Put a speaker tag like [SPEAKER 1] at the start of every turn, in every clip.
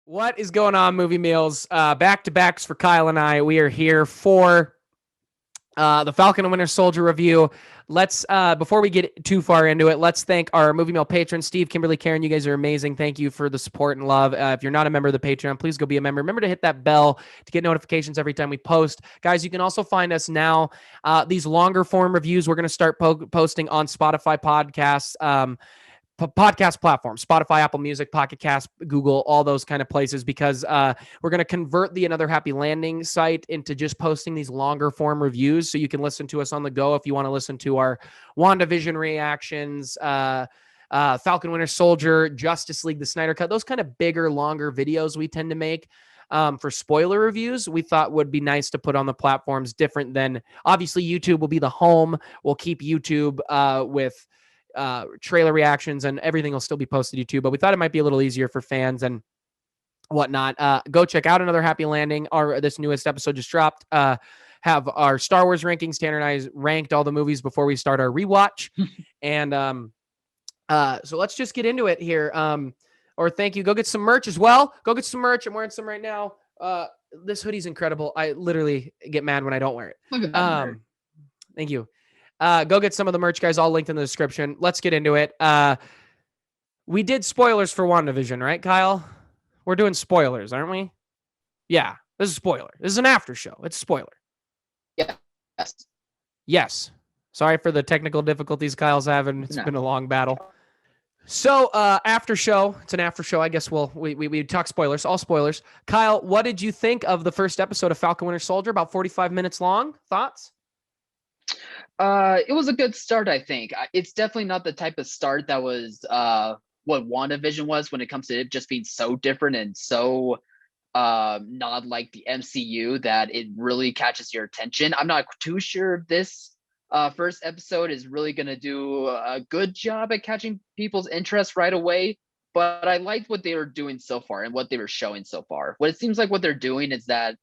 [SPEAKER 1] What is going on, Movie Meals? Back-to-backs for Kyle and I. We are here for the Falcon and Winter Soldier review. Let's, before we get too far into it, let's thank our Movie Meal patrons, Steve, Kimberly, Karen. You guys are amazing. Thank you for the support and love. If you're not a member of the Patreon, please go be a member. Remember to hit that bell to get notifications every time we post. Guys, you can also find us now. These longer form reviews, we're going to start posting on Spotify podcasts. Podcast platforms, Spotify, Apple Music, Pocket Cast, Google, all those kind of places, because we're going to convert the Another Happy Landing site into just posting these longer form reviews so you can listen to us on the go if you want to listen to our WandaVision reactions, Falcon Winter Soldier, Justice League, the Snyder Cut, those kind of bigger, longer videos we tend to make. For spoiler reviews, we thought would be nice to put on the platforms different than, obviously, YouTube will be the home. We'll keep YouTube with trailer reactions, and everything will still be posted to YouTube, but we thought it might be a little easier for fans and whatnot. Go check out Another Happy Landing. This newest episode just dropped. Have our Star Wars rankings. Tanner and I ranked all the movies before we start our rewatch. And so let's just get into it here. Or thank you. Go get some merch as well. Go get some merch. I'm wearing some right now. This hoodie's incredible. I literally get mad when I don't wear it.
[SPEAKER 2] Look at that.
[SPEAKER 1] Thank you. Go get some of the merch, guys. All linked in the description. Let's get into it. We did spoilers for WandaVision, right, Kyle? We're doing spoilers, aren't we? Yeah, this is a spoiler. This is an after show. It's a spoiler.
[SPEAKER 2] Yes.
[SPEAKER 1] Yes. Sorry for the technical difficulties Kyle's having. It's been a long battle. So after show, it's an after show. I guess we talk spoilers, all spoilers. Kyle, what did you think of the first episode of Falcon Winter Soldier? About 45 minutes long. Thoughts?
[SPEAKER 2] It was a good start, I think. It's definitely not the type of start that was what WandaVision was when it comes to it just being so different and so not like the MCU that it really catches your attention. I'm not too sure if this first episode is really going to do a good job at catching people's interest right away, but I liked what they were doing so far and what they were showing so far. What it seems like what they're doing is that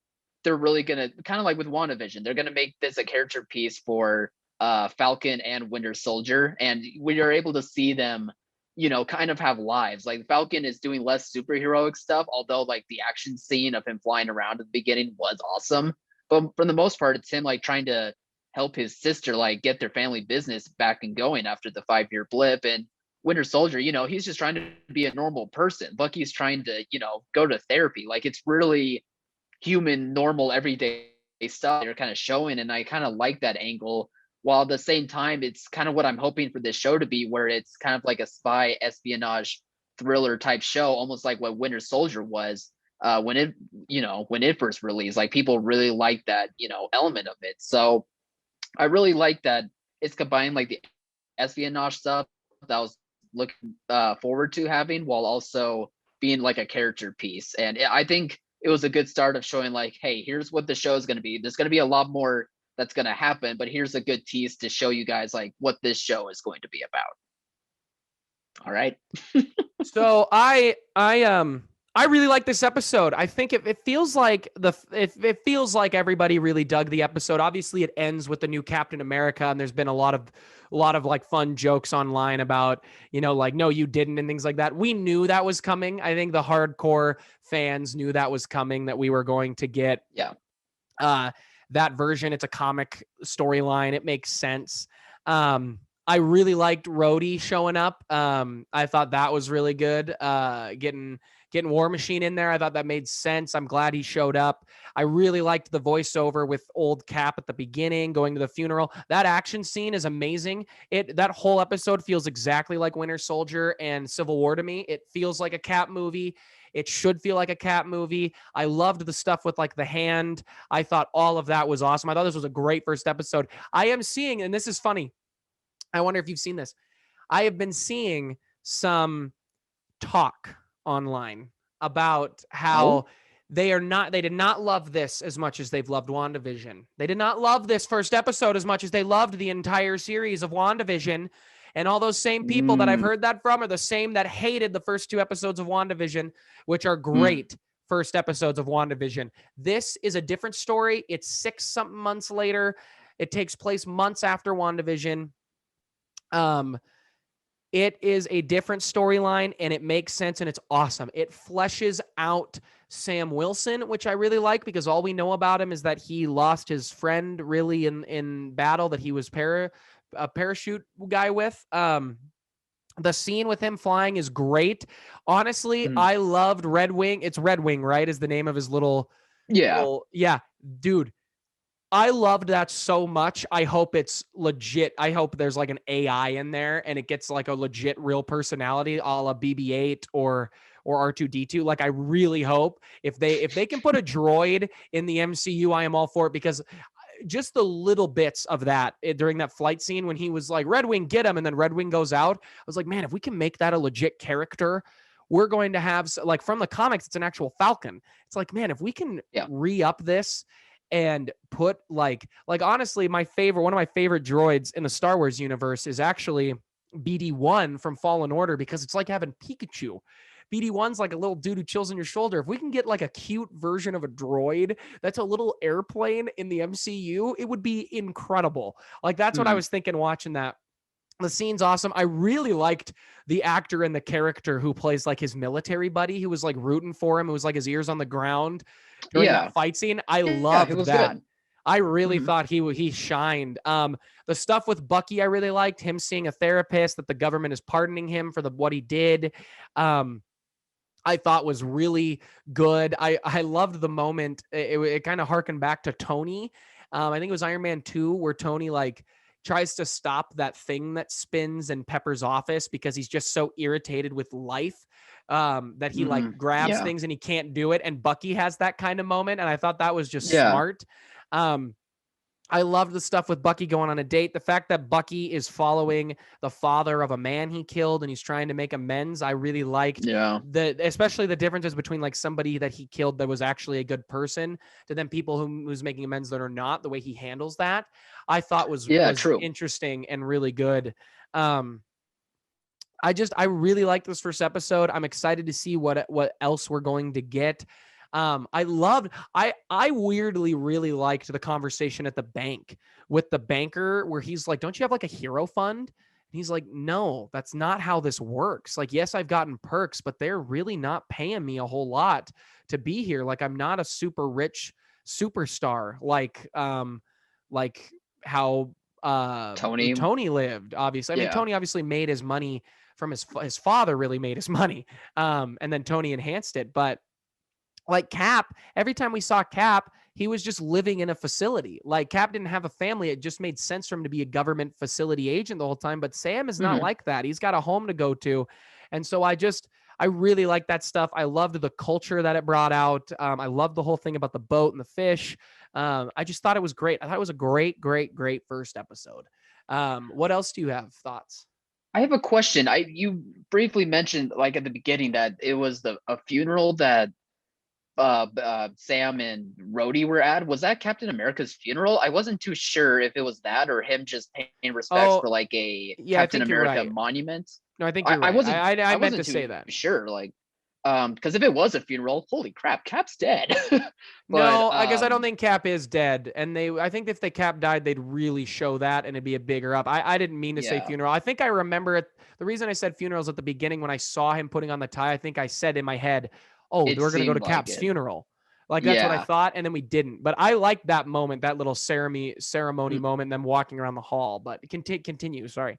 [SPEAKER 2] they're really going to, kind of like with WandaVision, they're going to make this a character piece for Falcon and Winter Soldier, and we are able to see them, kind of have lives. Like Falcon is doing less superheroic stuff, although like the action scene of him flying around at the beginning was awesome. But for the most part, it's him like trying to help his sister like get their family business back and going after the 5-year blip. And Winter Soldier, he's just trying to be a normal person. Bucky's trying to, go to therapy. Like it's really human, normal, everyday stuff they're kind of showing, and I kind of like that angle. While at the same time, it's kind of what I'm hoping for this show to be, where it's kind of like a spy espionage thriller type show, almost like what Winter Soldier was when it first released. Like people really like that, element of it. So I really like that it's combined like the espionage stuff that I was looking forward to having, while also being like a character piece. And I think it was a good start of showing like, hey, here's what the show is going to be. There's going to be a lot more that's going to happen, but here's a good tease to show you guys like what this show is going to be about. All right.
[SPEAKER 1] So I really like this episode. I think it feels like it feels like everybody really dug the episode. Obviously, it ends with the new Captain America, and there's been a lot of like fun jokes online about, like, no, you didn't, and things like that. We knew that was coming. I think the hardcore fans knew that was coming, that we were going to get that version. It's a comic storyline. It makes sense. I really liked Rhodey showing up. I thought that was really good. Getting War Machine in there, I thought that made sense. I'm glad he showed up. I really liked the voiceover with old Cap at the beginning, going to the funeral. That action scene is amazing. That whole episode feels exactly like Winter Soldier and Civil War to me. It feels like a Cap movie. It should feel like a Cap movie. I loved the stuff with like the hand. I thought all of that was awesome. I thought this was a great first episode. I am seeing, and this is funny, I wonder if you've seen this. I have been seeing some talk online about how they did not love this as much as they've loved WandaVision. They did not love this first episode as much as they loved the entire series of WandaVision. And all those same people that I've heard that from are the same that hated the first 2 episodes of WandaVision, which are great first episodes of WandaVision. This is a different story. It's 6-something months later. It takes place months after WandaVision. It is a different storyline and it makes sense and it's awesome. It fleshes out Sam Wilson, which I really like because all we know about him is that he lost his friend really in battle that he was a parachute guy with. The scene with him flying is great. Honestly,
[SPEAKER 2] Mhm.
[SPEAKER 1] I loved Red Wing. It's Red Wing, right? Is the name of his
[SPEAKER 2] Yeah.
[SPEAKER 1] yeah, dude. I loved that so much. I hope it's legit. I hope there's like an AI in there and it gets like a legit real personality, a la BB-8 or R2D2. Like I really hope if they can put a droid in the MCU, I am all for it because just the little bits of that during that flight scene when he was like, Red Wing, get him. And then Red Wing goes out. I was like, man, if we can make that a legit character, we're going to have like from the comics, it's an actual Falcon. It's like, man, if we can
[SPEAKER 2] Yeah.
[SPEAKER 1] re-up this and put like honestly, one of my favorite droids in the Star Wars universe is actually BD1 from Fallen Order because it's like having Pikachu. BD1's like a little dude who chills on your shoulder. If we can get like a cute version of a droid that's a little airplane in the MCU, it would be incredible. Like that's what I
[SPEAKER 2] Mhm.
[SPEAKER 1] was thinking watching that. The scene's awesome. I really liked the actor and the character who plays like his military buddy who was like rooting for him. It was like his ears on the ground during that
[SPEAKER 2] Yeah.
[SPEAKER 1] fight scene. I
[SPEAKER 2] Yeah, it
[SPEAKER 1] loved
[SPEAKER 2] was
[SPEAKER 1] that.
[SPEAKER 2] good.
[SPEAKER 1] I really
[SPEAKER 2] Mhm.
[SPEAKER 1] thought he shined. The stuff with Bucky, I really liked him seeing a therapist that the government is pardoning him for what he did. Um, I thought was really good. I loved the moment. It kind of harkened back to Tony. I think it was Iron Man 2 where Tony like tries to stop that thing that spins in Pepper's office because he's just so irritated with life that he like
[SPEAKER 2] Mhm.
[SPEAKER 1] grabs
[SPEAKER 2] Yeah.
[SPEAKER 1] things and he can't do it. And Bucky has that kind of moment. And I thought that was just
[SPEAKER 2] Yeah.
[SPEAKER 1] smart. Um, I loved the stuff with Bucky going on a date. The fact that Bucky is following the father of a man he killed and he's trying to make amends. I really liked
[SPEAKER 2] Yeah.
[SPEAKER 1] especially the differences between like somebody that he killed that was actually a good person to then people who's making amends that are not. The way he handles that, I thought
[SPEAKER 2] Yeah,
[SPEAKER 1] was
[SPEAKER 2] true.
[SPEAKER 1] interesting and really good. Um, I really like this first episode. I'm excited to see what else we're going to get. I weirdly really liked the conversation at the bank with the banker where he's like, "Don't you have like a hero fund?" And he's like, "No, that's not how this works. Like, yes, I've gotten perks, but they're really not paying me a whole lot to be here. Like, I'm not a super rich superstar like how
[SPEAKER 2] Tony.
[SPEAKER 1] Tony lived, obviously. I mean,
[SPEAKER 2] Yeah.
[SPEAKER 1] Tony obviously made his money from his father really made his money. And then Tony enhanced it. But like Cap, every time we saw Cap, he was just living in a facility. Like Cap didn't have a family. It just made sense for him to be a government facility agent the whole time. But Sam is not
[SPEAKER 2] Mhm.
[SPEAKER 1] like that. He's got a home to go to. And so I really like that stuff. I loved the culture that it brought out. I loved the whole thing about the boat and the fish. I just thought it was great. I thought it was a great, great, great first episode. What else do you have thoughts?
[SPEAKER 2] I have a question. You briefly mentioned like at the beginning that it was a funeral that Sam and Rhodey were at. Was that Captain America's funeral? I wasn't too sure if it was that or him just paying respects
[SPEAKER 1] Oh,
[SPEAKER 2] for like a
[SPEAKER 1] yeah, I
[SPEAKER 2] Captain
[SPEAKER 1] think you're
[SPEAKER 2] America
[SPEAKER 1] right.
[SPEAKER 2] monument.
[SPEAKER 1] No, I think
[SPEAKER 2] I,
[SPEAKER 1] you're
[SPEAKER 2] I
[SPEAKER 1] right.
[SPEAKER 2] wasn't
[SPEAKER 1] I
[SPEAKER 2] I
[SPEAKER 1] meant to
[SPEAKER 2] wasn't
[SPEAKER 1] say
[SPEAKER 2] too
[SPEAKER 1] that.
[SPEAKER 2] sure. Like, because if it was a funeral, holy crap, Cap's dead. but
[SPEAKER 1] No, I guess I don't think Cap is dead, and I think if the Cap died, they'd really show that, and it'd be a bigger up. I didn't mean to say
[SPEAKER 2] yeah,
[SPEAKER 1] funeral. I think I remember it. The reason I said funerals at the beginning when I saw him putting on the tie, I think I said in my head, "Oh,
[SPEAKER 2] it
[SPEAKER 1] we're gonna go
[SPEAKER 2] seemed
[SPEAKER 1] to
[SPEAKER 2] like
[SPEAKER 1] Cap's
[SPEAKER 2] it.
[SPEAKER 1] funeral." Like that's what I
[SPEAKER 2] Yeah.
[SPEAKER 1] thought, and then we didn't. But I liked that moment, that little ceremony
[SPEAKER 2] Mm.
[SPEAKER 1] moment, them walking around the hall. But continue. Sorry.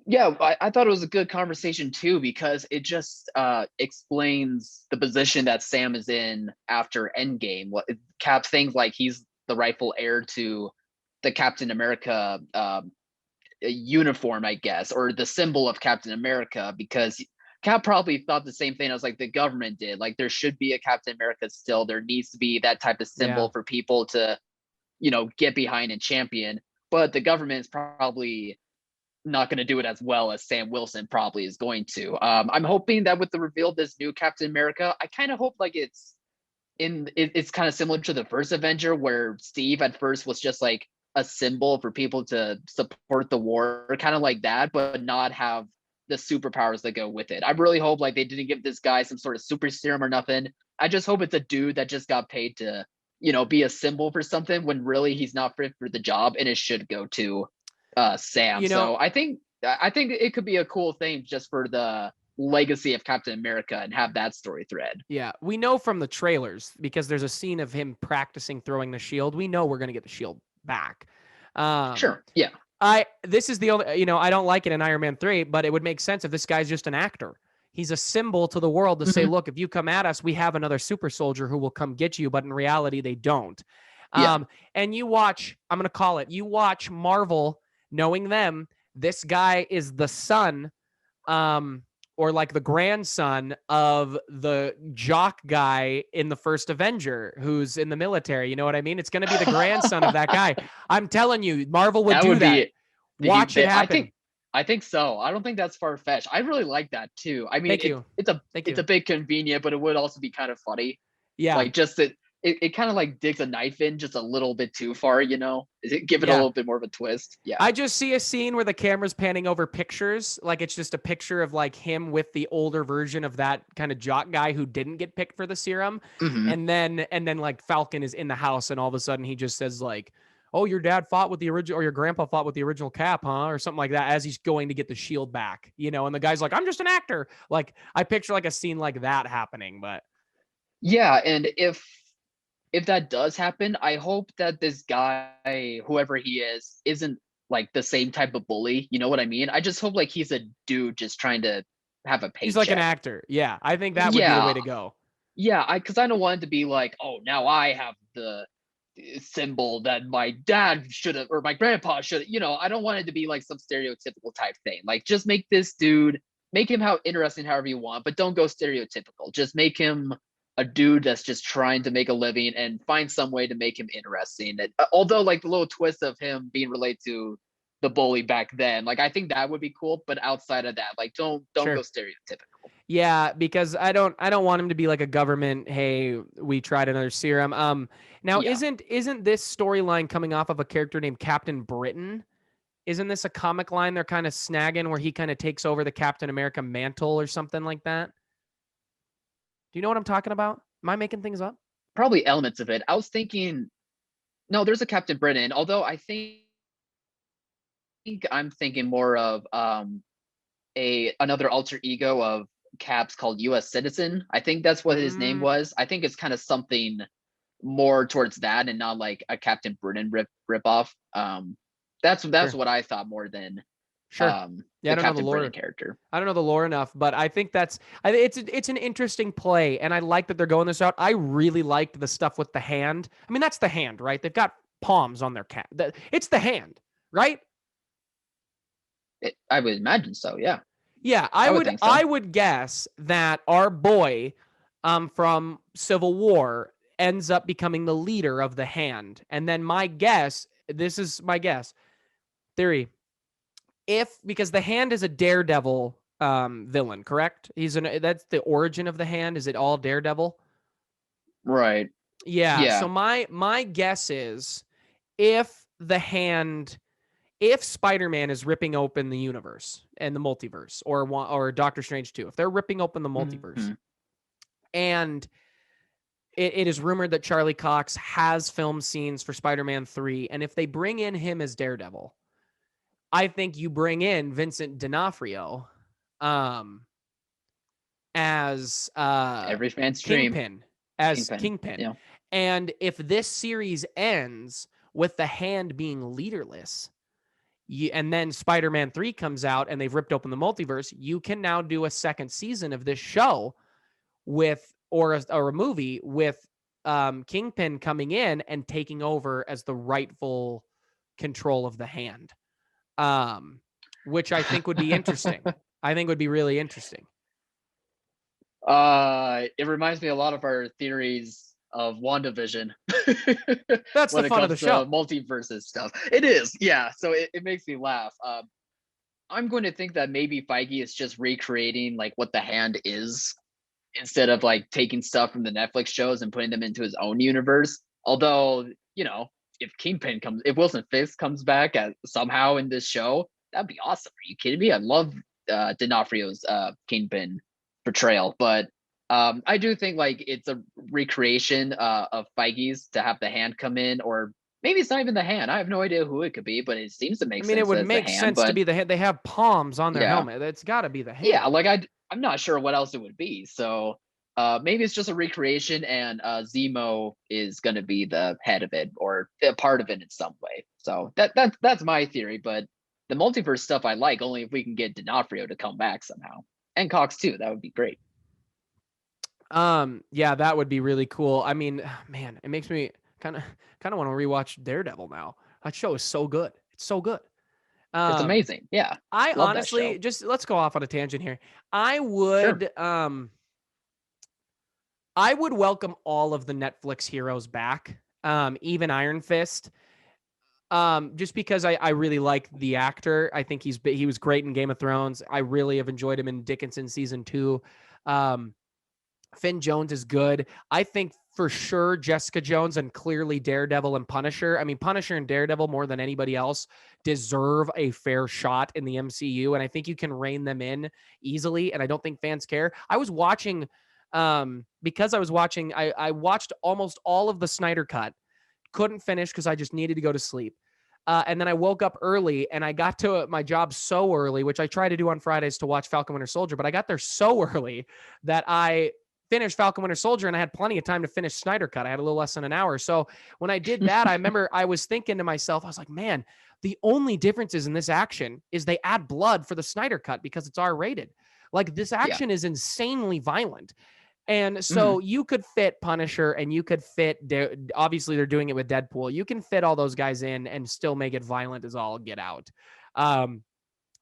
[SPEAKER 2] Yeah, I thought it was a good conversation too because it just explains the position that Sam is in after Endgame. What Cap thinks like he's the rightful heir to the Captain America uniform, I guess, or the symbol of Captain America, because Cap probably thought the same thing as like the government did. Like there should be a Captain America still. There needs to be that type of
[SPEAKER 1] Yeah.
[SPEAKER 2] symbol for people to, get behind and champion. But the government is probably not going to do it as well as Sam Wilson probably is going to. I'm hoping that with the reveal of this new Captain America, I kind of hope like it's kind of similar to the first Avenger where Steve at first was just like a symbol for people to support the war, kind of like that, but not have the superpowers that go with it. I really hope like they didn't give this guy some sort of super serum or nothing. I just hope it's a dude that just got paid to, be a symbol for something when really he's not fit for the job and it should go to Sam.
[SPEAKER 1] You know,
[SPEAKER 2] So I think I think it could be a cool thing just for the legacy of Captain America and have that story thread.
[SPEAKER 1] Yeah, we know from the trailers because there's a scene of him practicing throwing the shield. We know we're going to get the shield back.
[SPEAKER 2] Sure. Yeah.
[SPEAKER 1] This is the only, I don't like it in Iron Man 3, but it would make sense if this guy's just an actor. He's a symbol to the world to say,
[SPEAKER 2] Mhm.
[SPEAKER 1] look, if you come at us, we have another super soldier who will come get you, but in reality, they don't.
[SPEAKER 2] Yeah.
[SPEAKER 1] And you watch, I'm going to call it, you watch Marvel, knowing them, this guy is the son, or like the grandson of the jock guy in the first Avenger who's in the military. You know what I mean? It's going to be the grandson of that guy. I'm telling you, Marvel would
[SPEAKER 2] That
[SPEAKER 1] do
[SPEAKER 2] would
[SPEAKER 1] that.
[SPEAKER 2] be
[SPEAKER 1] Watch it happen.
[SPEAKER 2] I think so. I don't think that's far fetched. I really like that too. I mean,
[SPEAKER 1] Thank you. Thank
[SPEAKER 2] it's
[SPEAKER 1] you.
[SPEAKER 2] a bit convenient, but it would also be kind of funny.
[SPEAKER 1] Yeah.
[SPEAKER 2] Like just that it kind of like digs a knife in just a little bit too far, you know? Give it a
[SPEAKER 1] Yeah.
[SPEAKER 2] little bit more of a twist. Yeah.
[SPEAKER 1] I just see a scene where the camera's panning over pictures, like it's just a picture of like him with the older version of that kind of jock guy who didn't get picked for the serum.
[SPEAKER 2] Mhm.
[SPEAKER 1] And then like Falcon is in the house and all of a sudden he just says like, "Oh, your dad fought with the original, or your grandpa fought with the original Cap, huh?" Or something like that as he's going to get the shield back, and the guy's like, "I'm just an actor." Like I picture like a scene like that happening, but
[SPEAKER 2] Yeah, and if that does happen, I hope that this guy, whoever he is, isn't like the same type of bully. You know what I mean? I just hope like he's a dude just trying to have a
[SPEAKER 1] he's like an
[SPEAKER 2] paycheck.
[SPEAKER 1] actor. Yeah, I think that would be the way
[SPEAKER 2] Yeah,
[SPEAKER 1] to go.
[SPEAKER 2] yeah. Because I don't want it to be like, oh, now I have the symbol that my dad should have or my grandpa should. I don't want it to be like some stereotypical type thing. Like, just make this dude, make him how interesting however you want, but don't go stereotypical. Just make him a dude that's just trying to make a living and find some way to make him interesting. And, although, like the little twist of him being related to the bully back then, like I think that would be cool. But outside of that, like don't go
[SPEAKER 1] Sure.
[SPEAKER 2] stereotypical.
[SPEAKER 1] Yeah, because I don't want him to be like a government, hey, we tried another serum. Now
[SPEAKER 2] Yeah.
[SPEAKER 1] isn't this storyline coming off of a character named Captain Britain? Isn't this a comic line they're kind of snagging where he kind of takes over the Captain America mantle or something like that? Do you know what I'm talking about? Am I making things up?
[SPEAKER 2] Probably elements of it. I was thinking, no, there's a Captain Britain, although I think I'm thinking more of a another alter ego of Cap's called U.S. Citizen. I think that's what his name
[SPEAKER 1] Mm,
[SPEAKER 2] was. I think it's kind of something more towards that and not like a Captain Britain rip off. That's
[SPEAKER 1] sure.
[SPEAKER 2] what I thought more than
[SPEAKER 1] Sure. Yeah, I
[SPEAKER 2] the
[SPEAKER 1] don't know the
[SPEAKER 2] Captain Britain
[SPEAKER 1] lore.
[SPEAKER 2] character.
[SPEAKER 1] I don't know the lore enough, but I think it's an interesting play, and I like that they're going this route. I really liked the stuff with the hand. I mean, that's the hand, right? They've got palms on their cat. It's the hand, right?
[SPEAKER 2] I would imagine so. Yeah,
[SPEAKER 1] Yeah,
[SPEAKER 2] I would think
[SPEAKER 1] I
[SPEAKER 2] so.
[SPEAKER 1] would guess that our boy from Civil War ends up becoming the leader of the hand. And then my guess, this is my guess, theory, because the hand is a Daredevil villain, correct? That's the origin of the hand. Is it all Daredevil?
[SPEAKER 2] Right.
[SPEAKER 1] Yeah. So
[SPEAKER 2] Yeah.
[SPEAKER 1] my guess is if the hand if Spider-Man is ripping open the universe and the multiverse, or Doctor Strange too, if they're ripping open the multiverse,
[SPEAKER 2] Mhm.
[SPEAKER 1] and it is rumored that Charlie Cox has film scenes for Spider-Man 3, and if they bring in him as Daredevil, I think you bring in Vincent D'Onofrio um, as
[SPEAKER 2] Every fan's dream.
[SPEAKER 1] Kingpin, as
[SPEAKER 2] Kingpin.
[SPEAKER 1] Kingpin.
[SPEAKER 2] Yeah.
[SPEAKER 1] And if this series ends with the hand being leaderless, and then Spider-Man 3 comes out and they've ripped open the multiverse, you can now do a second season of this show with, or a movie with Kingpin coming in and taking over as the rightful control of the hand, which I think would be interesting. I think would be really interesting.
[SPEAKER 2] It reminds me a lot of our theories of WandaVision
[SPEAKER 1] That's the
[SPEAKER 2] when it
[SPEAKER 1] fun of the
[SPEAKER 2] comes to
[SPEAKER 1] show.
[SPEAKER 2] multiverses stuff. It is, yeah. So it makes me laugh. I'm going to think that maybe Feige is just recreating like what the hand is instead of like taking stuff from the Netflix shows and putting them into his own universe. Although, if Wilson Fisk comes back somehow in this show, that'd be awesome. Are you kidding me? I love D'Onofrio's Kingpin portrayal, but I do think like it's a recreation of Feige's to have the hand come in, or maybe it's not even the Hand. I have no idea who it could be, but it seems to
[SPEAKER 1] I
[SPEAKER 2] make
[SPEAKER 1] mean, it
[SPEAKER 2] sense
[SPEAKER 1] would
[SPEAKER 2] that it's the
[SPEAKER 1] make
[SPEAKER 2] Hand.
[SPEAKER 1] sense to
[SPEAKER 2] But
[SPEAKER 1] be the hand. They have palms on their
[SPEAKER 2] yeah,
[SPEAKER 1] helmet. It's got to be the
[SPEAKER 2] yeah,
[SPEAKER 1] hand.
[SPEAKER 2] like I'm not sure what else it would be. So maybe it's just a recreation, and Zemo is going to be the head of it or a part of it in some way. So that's my theory. But the multiverse stuff I like only if we can get D'Onofrio to come back somehow, and Cox too. That would be great.
[SPEAKER 1] Yeah, that would be really cool. I mean, man, it makes me kind of want to rewatch Daredevil now. That show is so good. It's so good.
[SPEAKER 2] It's
[SPEAKER 1] Um,
[SPEAKER 2] amazing. Yeah,
[SPEAKER 1] I
[SPEAKER 2] love that
[SPEAKER 1] honestly
[SPEAKER 2] show.
[SPEAKER 1] just let's go off on a tangent here. I
[SPEAKER 2] Sure.
[SPEAKER 1] would I would welcome all of the Netflix heroes back. Even Iron Fist. Just because I really like the actor. I think he was great in Game of Thrones. I really have enjoyed him in Dickinson season 2. Um, Finn Jones is good. I think for sure Jessica Jones and clearly Daredevil and Punisher. I mean, Punisher and Daredevil more than anybody else deserve a fair shot in the MCU, and I think you can rein them in easily. And I don't think fans care. I was watching, because I was watching. I watched almost all of the Snyder Cut. Couldn't finish because I just needed to go to sleep. And then I woke up early and I got to my job so early, which I try to do on Fridays to watch Falcon Winter Soldier, but I got there so early that I finished Falcon Winter Soldier and I had plenty of time to finish Snyder Cut. I had a little less than an hour. So when I did that, I remember I was thinking to myself, I was like, man, the only differences in this action is they add blood for the Snyder Cut because it's R rated. Like this
[SPEAKER 2] Yeah.
[SPEAKER 1] action is insanely violent. And
[SPEAKER 2] Mhm.
[SPEAKER 1] so you could fit Punisher and you could fit, obviously they're doing it with Deadpool. You can fit all those guys in and still make it violent as all get out.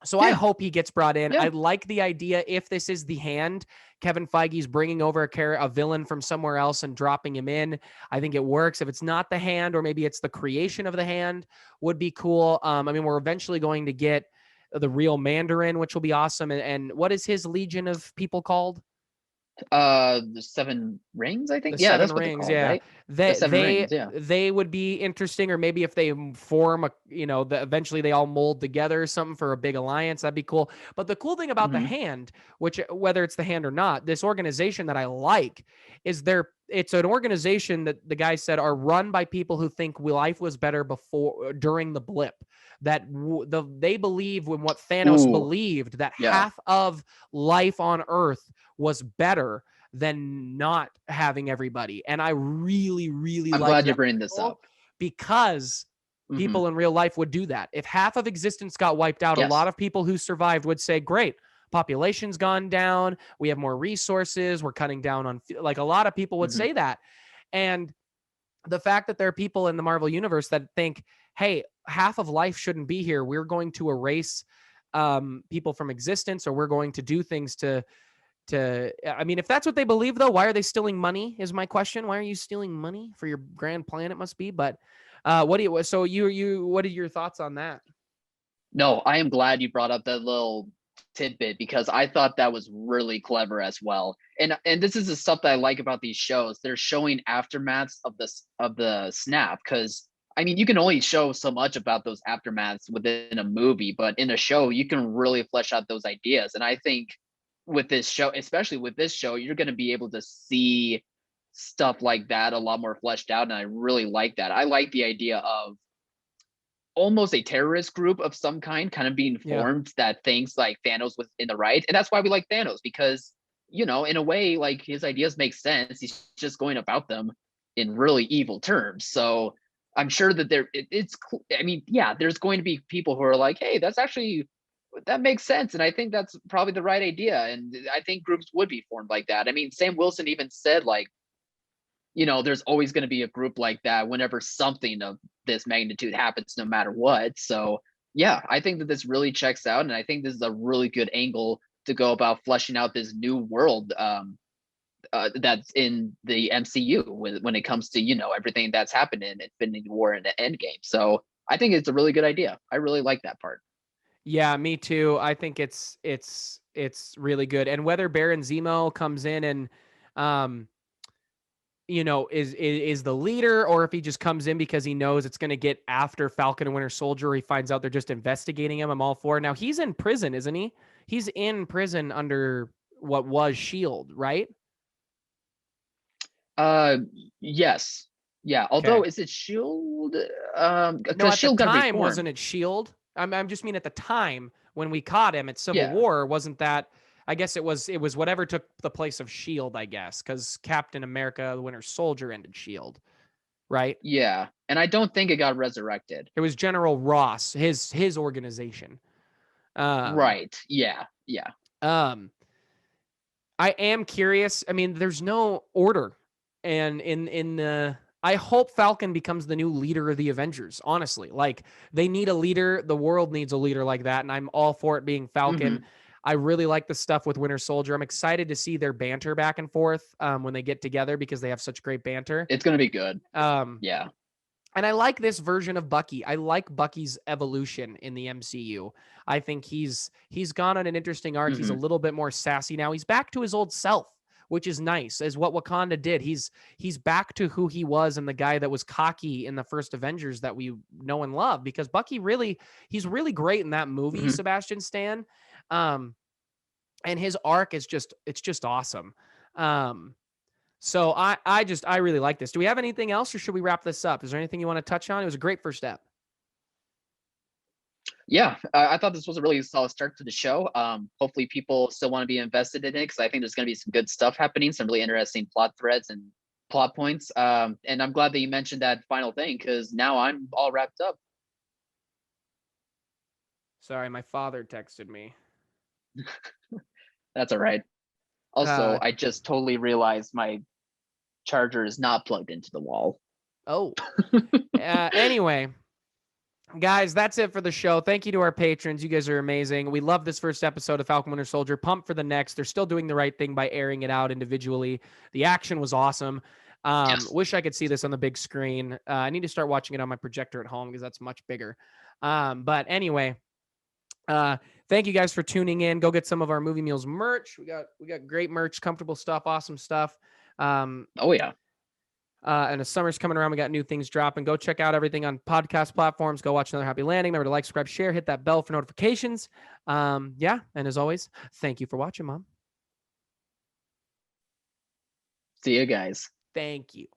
[SPEAKER 1] So I
[SPEAKER 2] Yeah.
[SPEAKER 1] hope he gets brought in.
[SPEAKER 2] Yeah.
[SPEAKER 1] I like the idea. If this is the Hand, Kevin Feige's bringing over a villain from somewhere else and dropping him in. I think it works. If it's not the Hand, or maybe it's the creation of the Hand, would be cool. I mean, we're eventually going to get the real Mandarin, which will be awesome. And what is his legion of people called?
[SPEAKER 2] The Seven Rings, I think.
[SPEAKER 1] The
[SPEAKER 2] Yeah,
[SPEAKER 1] Seven
[SPEAKER 2] that's what they're
[SPEAKER 1] Rings,
[SPEAKER 2] called,
[SPEAKER 1] yeah.
[SPEAKER 2] right? The
[SPEAKER 1] They
[SPEAKER 2] Seven
[SPEAKER 1] they
[SPEAKER 2] Rings, yeah.
[SPEAKER 1] they would be interesting, or maybe if they form eventually they all mold together or something for a big alliance, that'd be cool. But the cool thing about the
[SPEAKER 2] Mhm.
[SPEAKER 1] Hand, which whether it's the Hand or not, this organization that I like is it's an organization that the guy said are run by people who think life was better before during the blip. That they believe in what Thanos
[SPEAKER 2] Ooh,
[SPEAKER 1] believed, that
[SPEAKER 2] yeah.
[SPEAKER 1] half of life on Earth was better than not having everybody. And I really, really
[SPEAKER 2] I'm
[SPEAKER 1] like
[SPEAKER 2] glad you're
[SPEAKER 1] that
[SPEAKER 2] bringing this
[SPEAKER 1] rule
[SPEAKER 2] up.
[SPEAKER 1] because
[SPEAKER 2] Mhm.
[SPEAKER 1] people in real life would do that. If half of existence got wiped out, a lot
[SPEAKER 2] Yes.
[SPEAKER 1] of people who survived would say, great, population's gone down. We have more resources. We're cutting down on, like, a lot of people would
[SPEAKER 2] Mhm.
[SPEAKER 1] say that. And the fact that there are people in the Marvel universe that think, hey, half of life shouldn't be here. We're going to erase people from existence, or we're going to do things I mean, if that's what they believe, though, why are they stealing money is my question. Why are you stealing money for your grand plan? It must be. But what are your thoughts on that?
[SPEAKER 2] No, I am glad you brought up that little tidbit because I thought that was really clever as well. And this is the stuff that I like about these shows. They're showing aftermaths of the snap because I mean you can only show so much about those aftermaths within a movie, but in a show you can really flesh out those ideas. And I think with this show, especially with this show, you're going to be able to see stuff like that a lot more fleshed out. And I really like that. I like the idea of almost a terrorist group of some kind of being
[SPEAKER 1] Yeah.
[SPEAKER 2] formed that thinks like Thanos was in the right. And that's why we like Thanos because, you know, in a way, like his ideas make sense. He's just going about them in really evil terms. So I'm sure that I mean, yeah, there's going to be people who are like, hey, that makes sense. And I think that's probably the right idea. And I think groups would be formed like that. I mean, Sam Wilson even said, like, you know, there's always going to be a group like that whenever something of this magnitude happens, no matter what. So, yeah, I think that this really checks out. And I think this is a really good angle to go about fleshing out this new world that's in the MCU when it comes to, you know, everything that's happened in Infinity War and the Endgame. So, I think it's a really good idea. I really like that part.
[SPEAKER 1] Yeah, me too. I think it's really good. And whether Baron Zemo comes in and um is the leader, or if he just comes in because he knows it's going to get after Falcon and Winter Soldier, or he finds out they're just investigating him, I'm all for it. Now he's in prison, isn't he? He's in prison under what was Shield, right?
[SPEAKER 2] Uh, yes. Yeah.
[SPEAKER 1] Okay.
[SPEAKER 2] Although, is it Shield?
[SPEAKER 1] No,
[SPEAKER 2] Because
[SPEAKER 1] at the
[SPEAKER 2] Shield got
[SPEAKER 1] time,
[SPEAKER 2] reformed.
[SPEAKER 1] wasn't it Shield? I'm just mean at the time when we caught him at Civil
[SPEAKER 2] Yeah.
[SPEAKER 1] War, wasn't that? I guess it was whatever took the place of Shield. I guess because Captain America: The Winter Soldier ended Shield, right?
[SPEAKER 2] Yeah. And I don't think it got resurrected.
[SPEAKER 1] It was General Ross, his organization. Um,
[SPEAKER 2] Right. Yeah. Yeah.
[SPEAKER 1] um, I am curious. I mean, there's no order, and in the I hope Falcon becomes the new leader of the Avengers. Honestly, like they need a leader. The world needs a leader like that, and I'm all for it being Falcon.
[SPEAKER 2] Hmm.
[SPEAKER 1] I really like the stuff with Winter Soldier. I'm excited to see their banter back and forth when they get together because they have such great banter.
[SPEAKER 2] It's gonna be good.
[SPEAKER 1] Um,
[SPEAKER 2] Yeah.
[SPEAKER 1] and I like this version of Bucky. I like Bucky's evolution in the MCU. I think he's gone on an interesting arc. He's a
[SPEAKER 2] Hmm.
[SPEAKER 1] little bit more sassy now. He's back to his old self, which is nice, as what Wakanda did. He's back to who he was and the guy that was cocky in the first Avengers that we know and love. Because Bucky he's really great in that movie,
[SPEAKER 2] Hmm.
[SPEAKER 1] Sebastian Stan. And his arc is it's just awesome. So I really like this. Do we have anything else or should we wrap this up? Is there anything you want to touch on? It was a great first step.
[SPEAKER 2] Yeah, I thought this was a really solid start to the show. Hopefully, people still want to be invested in it because I think there's going to be some good stuff happening, some really interesting plot threads and plot points. And I'm glad that you mentioned that final thing because now I'm all wrapped up.
[SPEAKER 1] Sorry, my father texted me.
[SPEAKER 2] That's all right. Also,
[SPEAKER 1] Uh
[SPEAKER 2] I just totally realized my charger is not plugged into the wall.
[SPEAKER 1] oh. Anyway, guys, that's it for the show. Thank you to our patrons. You guys are amazing. We love this first episode of Falcon Winter Soldier. Pumped for the next. They're still doing the right thing by airing it out individually. The action was awesome.
[SPEAKER 2] Yes.
[SPEAKER 1] Wish I could see this on the big screen. I need to start watching it on my projector at home because that's much bigger. But anyway, thank you guys for tuning in. Go get some of our Movie Meals merch. We got great merch, comfortable stuff, awesome stuff.
[SPEAKER 2] Oh yeah.
[SPEAKER 1] And the summer's coming around. We got new things dropping. Go check out everything on podcast platforms. Go watch Another Happy Landing. Remember to like, subscribe, share, hit that bell for notifications. Yeah. And as always, thank you for watching, Mom.
[SPEAKER 2] See you guys.
[SPEAKER 1] Thank you.